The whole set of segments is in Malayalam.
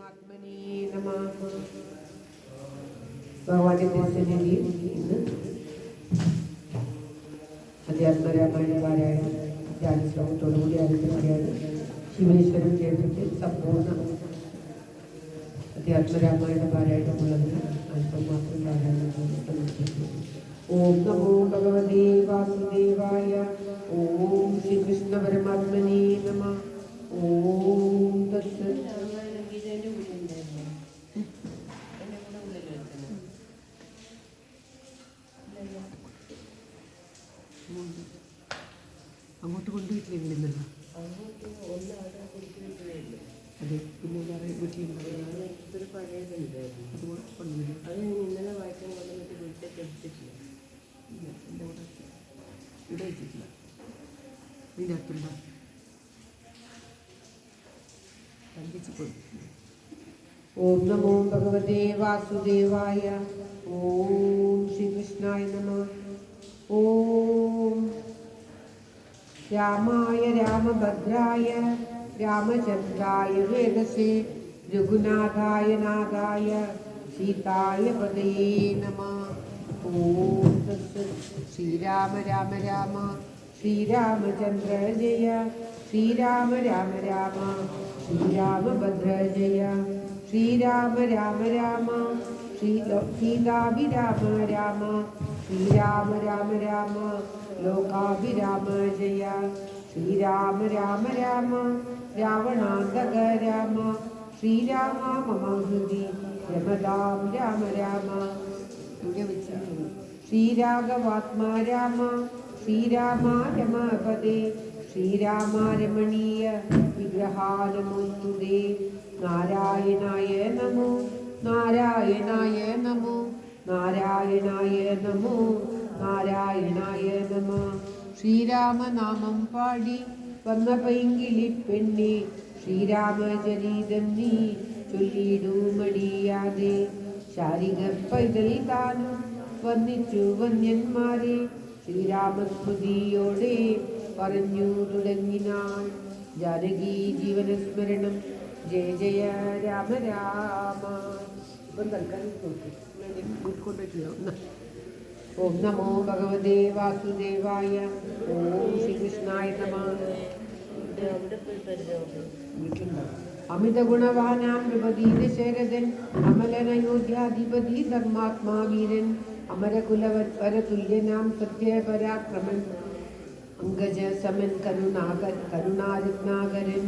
പരമാത്മനേ നമഃ. ഭഗവാന്റെ തിരുസന്നിധിയിൽ ഇന്ന് അധ്യാത്മരാമായണ പാരായണം ധ്യാന ശ്ലോകത്തോടുകൂടി ആരംഭിക്കുകയാണ്. ശിവേശ്വരൻ ക്ഷേത്രത്തിൽ സമ്പൂർണ്ണ അധ്യാത്മരാമായണ പാരായണമുള്ളതിന് അല്പം മാത്രം പാരായണം സമർപ്പിക്കുന്നു. ഓം നമോ ഭഗവതേ വാസുദേവായ. ഓം ശ്രീകൃഷ്ണ പരമാത്മനേ നമഃ. ഓം തത്സത്. അങ്ങോട്ട് കൊണ്ടുപോയിട്ടില്ലെങ്കിലെന്നല്ല അതെ, പിന്നെ വേറെ വീട്ടിലുണ്ടായിരുന്നു. ഇതൊരു പഴയതുണ്ടായിരുന്നു, അതുപോലെ കൊണ്ടുവരും. അത് ഇന്നലെ വായിക്കാൻ കൊണ്ടുവന്നിട്ട് വീട്ടിലേക്ക് എടുത്തിട്ടില്ല. ഇല്ല, എൻ്റെ കൂടെ ഇവിടെ വെച്ചിട്ടില്ല. ഇതിൻ്റെ അകത്തുണ്ടോ കണ്ടിച്ച് കൊടുക്കും. ഓം നമോ ഭഗവതേ വാസുദേവായ. ഓം ശ്രീകൃഷ്ണായ നമഃ. ഓം രാമായ രാമഭദ്രായ രാമചന്ദ്രായ വേദസേ രഘുനാഥായ നാഥായ സീതായ പതയേ നമഃ. ഓം തത്സത്. ശ്രീരാമ രാമ രാമ ശ്രീരാമചന്ദ്ര ജയ. ശ്രീരാമ രാമ രാമ ശ്രീരാമഭദ്ര ജയ. ശ്രീരാമ രാമ രാമ സീതാഭിരാമ രാമ. ശ്രീരാമ രാമ രാമ ലോകാഭിരാമ ജയ. ശ്രീരാമ രാമ രാമ രാവണാന്തക രാമ. ശ്രീരാമ മമ ഹൃദി രമതാം രാമ രാമ. ശ്രീരാഘവാത്മാ രാമ. ശ്രീരാമ രമപദേ. ശ്രീരാമ രമണീയ വിഗ്രഹാനമോസ്തുതേ. നാരായണായ നമോ നാരായണായ നമോ നാരായണായ നമോ നാരായണായ നമഃ. ശ്രീരാമനാമം പാടി വന്ന പൈങ്കിളി പെണ്ണെ. ശ്രീരാമചരിതം നീ ചൊല്ലിടൂ മടിയാതെ. ശാരിക പൈതൽ താനും വന്നിച്ചു വന്യന്മാരെ. ശ്രീരാമസ്മൃതിയോടെ പറഞ്ഞു തുടങ്ങിനാൾ. ജാനകി ജീവനസ്മരണം. ജയ ജയ രാമ രാമ. ഇപ്പം തൽക്കാലം നോക്കി കൊണ്ടുപോയിട്ടുണ്ടോ? ഓം നമോ ഭഗവതേ വാസുദേവായ. ഓം ശ്രീകൃഷ്ണായ നമഃ. അമിത ഗുണവാനാം നൃപതി ദശരഥൻ. അമലനയോധ്യാധിപതി ധർമാത്മാ വീരൻ. അമരകുലവരതുല്യനാം സത്യപരാക്രമൻ. അങ്കജ സമൻ കരുണാരത്നാകരൻ.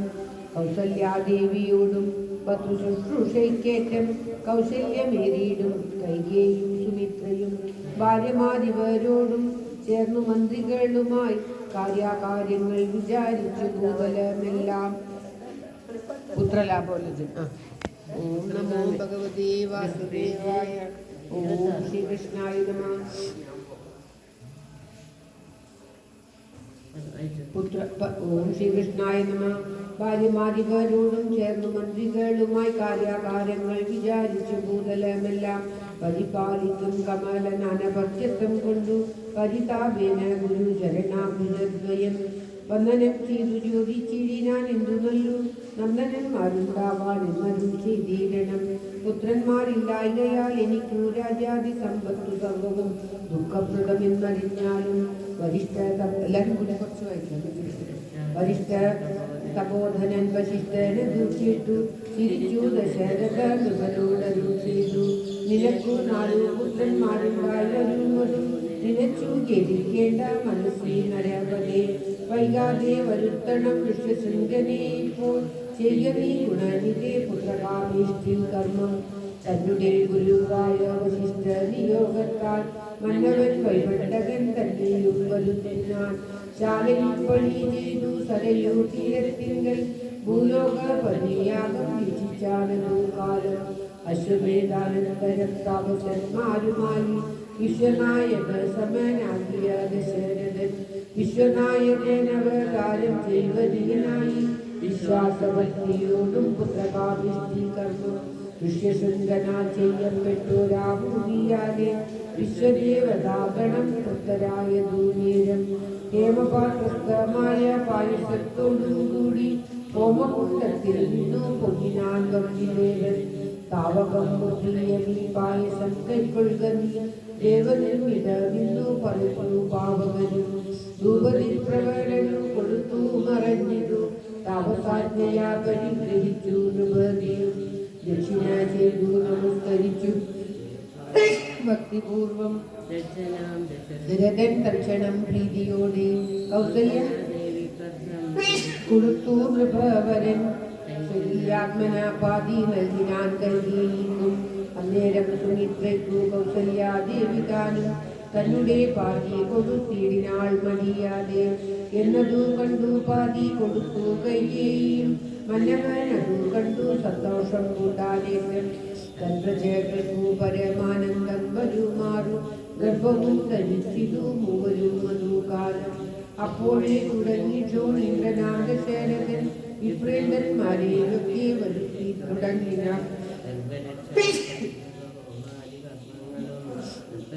കൗസല്യാദേവിയോടും പത്രു ശുശ്രൂഷയ്ക്കേറ്റം കൗശല്യമേറിയിടും കൈകേയും സുമിത്രയും ഭാര്യമാരിവരോടും ചേർന്നു മന്ത്രികളുമായി കാര്യങ്ങൾ വിചാരിച്ചു ഭൂതലമെല്ലാം. പുത്രലാഭോലജൻ. ഓം നമോ ഭഗവതേ വാസുദേവായ. ഓം ശ്രീകൃഷ്ണായ നമഃ. ഓം ശ്രീകൃഷ്ണായ നമഃ. ഭാര്യമാരിവരോടും ചേർന്നു മന്ത്രികളുമായി കാര്യങ്ങൾ വിചാരിച്ചു ഭൂതലമെല്ലാം പരിപാലിക്കും കമലനപത്യത്വം കൊണ്ടു പരിതാപേന ഗുരുചരണാഭുജദ്വയം വന്ദനം ചെയ്തു ചോദിച്ചിടിനാൻ എന്തു നല്ലു. നന്ദനന്മാരുണ്ടാവാനെന്നരും ചെയ്തീരണം. പുത്രന്മാരില്ലായകയാൽ എനിക്കു രാജാതി സമ്പത്തു സർവവും ദുഃഖപ്രദമെന്നറിഞ്ഞാലും വരിഷ്ഠ എല്ലാവരും കൂടെ കുറച്ച് വായിക്കാം. വരിഷ്ഠ തപോധനൻ വശിഷ്ഠന് ദൂഷിട്ടു ചിരിച്ചു ദശരഥ നൃപനോടരുൾ ചെയ്തു. നിനക്കു 4 പുത്രന്മാരുണ്ടായിരുന്നു. നിനച്ചു ഖേദിക്കേണ്ട മനസ്സി നരപതേ. വൈകാതെ വരുത്തണം ഋഷ്യശൃംഖനെ. ഇപ്പോൾ ചെയ്യ നീ ഗുണനിധേ പുത്രകാമേഷ്ടി കർമ്മം. തന്നുടെ ഗുരുവായ വശിഷ്ഠ നിയോഗത്താൽ മന്നവൻ വൈവട്ടകൻ തന്നെയും വരുത്തിനാൻ. ശാലയിൽ പണി ചെയ്തു സരയൂ തീരത്തിങ്കൽ ഭൂലോക പരിയാഗം വീക്ഷിച്ചാനു കാലം. അശ്വമേധാനന്തരം താപസന്മാരുമായി വിശ്വനായക സമനാകിയ ദശരഥൻ. വിശ്വനായകനവതാരം ചെയ്വതിനായി വിശ്വാസഭക്തിയോടും പുത്രകാമിഷ്ടി കർമ്മം. ഋഷ്യശൃംഖനാ ചെയ്യപ്പെട്ടൊരാഭൂമിയാലെ വിശ്വദേവതാഗണം പുത്രരായ ദൂനേരം. ഹേമപാത്രസ്ഥമായ പായസത്തോടുകൂടി ഹോമകുണ്ടത്തിൽ നിന്നു പൊങ്ങിനാൻ വന്നിലേവൻ താവകം മുറിയവി പായസം കൈക്കൊള്ളുക ദേവനും ഇടവിന്നു പറഞ്ഞു പാവകനും ധൂപതി പ്രവരനു കൊടുത്തു മറഞ്ഞിതു താപസാജ്ഞയാ പരിഗ്രഹിച്ചു നൃപതിയും ദക്ഷിണ ചെയ്തു നമസ്കരിച്ചു ഭക്തിപൂർവം ദരതൻ തക്ഷണം പ്രീതിയോടെ കൗസല്യ കൊടുത്തു നൃപവരൻ ശരീരാത്മനാപാതി നൽകിനാൻ കരുതിയിരിക്കും അന്നേരം സുമിത്രയ്ക്കു കൗസല്യാദേവി താനും തന്നെ പാതി കൊടുത്തിടിനാൾ മടിയാതെ എന്നതു കണ്ടു പാതി കൊടുത്തു കൈകേയും മന്നവനതു കണ്ടു സന്തോഷം കൂട്ടാനേറ്റം തൻ പ്രജകൾക്കു പരമാനന്ദം വരുമാറു ഗർഭവും ധരിച്ചിതു മൂവരും മധുകാലം അപ്പോഴേ തുടങ്ങി ചോണിന്ദ്രനാഗശേനകൻ വിപ്രേന്ദ്രന്മാരെയൊക്കെ വരുത്തി തുടങ്ങിന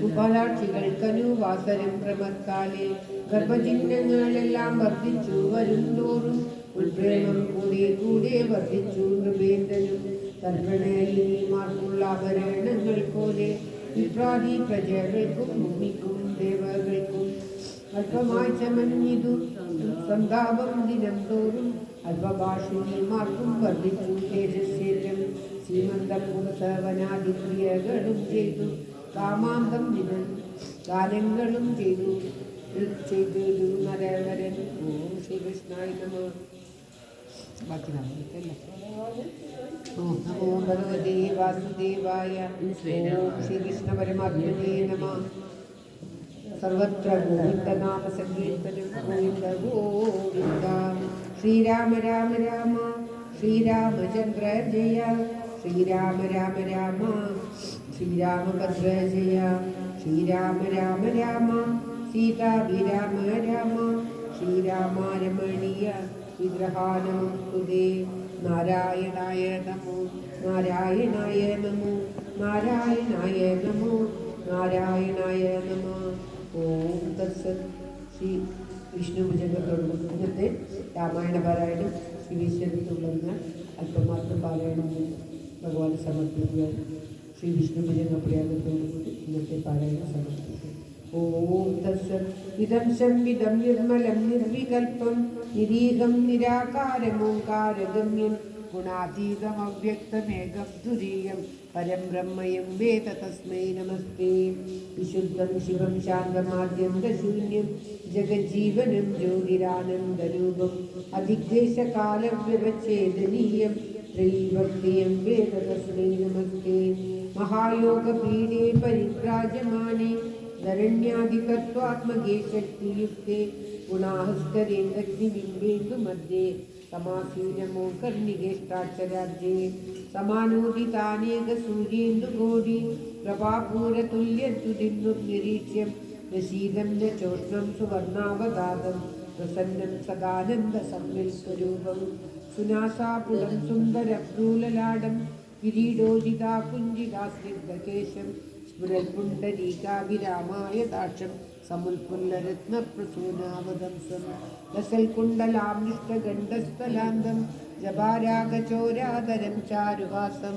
ഉപാലാക്ഷികൾക്കനുവാസരം ക്രമത്താലെ ഗർഭചിഹ്നങ്ങളെല്ലാം വർദ്ധിച്ചു വരുന്തോറും ഉൾപ്രേമം കൂടെ കൂടെ വർദ്ധിച്ചു നൃപേന്ദ്രനും തൽപ്രണയിനിമാർക്കുള്ള ആഭരണങ്ങൾ പോലെ വിപ്രാതി പ്രജകൾക്കും ഭൂമിക്കും ദേവകൾക്കും അല്പമായി ചമഞ്ഞിതു സന്താപം ദിനം തോറും അല്പഭാഷണിമാർക്കും വർദ്ധിച്ചു തേജസ്സേറ്റം സീമന്തം പുംസവനാദിക്രിയകളും ചെയ്തു കാമാന്തം ദിനം ഗാനങ്ങളും ചെയ്തു നരവരൻ ഓം ശ്രീകൃഷ്ണായ നമഃ. ബാക്കി ഓം നമോ ഭഗവതേ വാസുദേവായ. ഓം ശ്രീകൃഷ്ണ പരമാത്മനേ നമഃ. സർവത്ര ഗോവിന്ദനാമ സങ്കീർത്തനം ഗോവിന്ദ ഗോവിന്ദ. ശ്രീരാമ രാമ രാമ ശ്രീരാമചന്ദ്ര ജയ ശ്രീരാമ രാമ രാമ ശ്രീരാമഭദ്ര ജയ ശ്രീരാമ രാമ രാമ സീതാഭിരാമ രാമ ശ്രീരാമ രമണീയ വിഗ്രഹാനമസ്തുതേ. നാരായണായ നമോ നാരായണായ നമോ നാരായണായ നമോ നാരായണായ നമഃ. ഓം തത്സത്. ശ്രീ വിഷ്ണുഭുജംഗത്തോട് ഇന്നത്തെ രാമായണ പാരായണം ശ്രീ വിശ്വത്തുള്ള അല്പമാത്രം പാരായണം ഭഗവാന് സമർപ്പിക്കുക. ശ്രീ വിഷ്ണുഭുജംഗ പ്രയാഗത്തോടുകൂടി ഇന്നത്തെ പാരായണം സമർപ്പിക്കുക. ഓം തത്സത്. ഇദം സംവിദം നിർമ്മലം നിർവികൽപം നിരീഹം നിരാകാരമോങ്കാരഗമ്യം ഗുണാതീതമവ്യക്തമേകം തുരീയം പരം ബ്രഹ്മയം വേദ തസ്മൈ നമസ്തേ. വിശുദ്ധം ശിവം ശാന്തമാദ്യന്തശൂന്യം ജഗജ്ജീവനം ജ്യോതിരാനന്ദരൂപം അധിക്ലേശകാലവ്യവച്ഛേദനീയം ത്രയീഭക്തിയം വേദ തസ്മൈ നമസ്തേ. മഹായോഗപീഠേ പരിഭ്രാജമാനേ ധരണ്യാധികത്വാത്മകേ ശക്തിയുക്തേ ഗുണാഹസ്കരേന്ദ്രഗ്നിബിംബേന്ദു മധ്യേ സമാസീനമോ കർണികേഷ്ടാക്ഷരാബ്ജേ സമാനോദിതാനേക സൂര്യേന്ദുകോടി പ്രഭാപൂരതുല്യദ്യുതിന്നും നിരീക്ഷ്യം പ്രസീദം ന ചോഷ്ണം സുവർണാവതാതം പ്രസന്നം സദാനന്ദ സമ്യൽസ്വരൂപം സുനാസാപുടം സുന്ദരഭ്രൂലലാടം കിരീടോജിതാ കുഞ്ചിതാസ്നിഗ്ധകേശം സ്ഫുരൽപുണ്ഡരീകാഭിരാമായ ദാക്ഷം സമുൽപുല്ലരത്നപ്രസൂനാവതംസം ലസൽകുണ്ടലാമൃഷ്ടഗണ്ഡസ്ഥലാന്തം ജപാരാഗചോരാതരം ചാരുഹാസം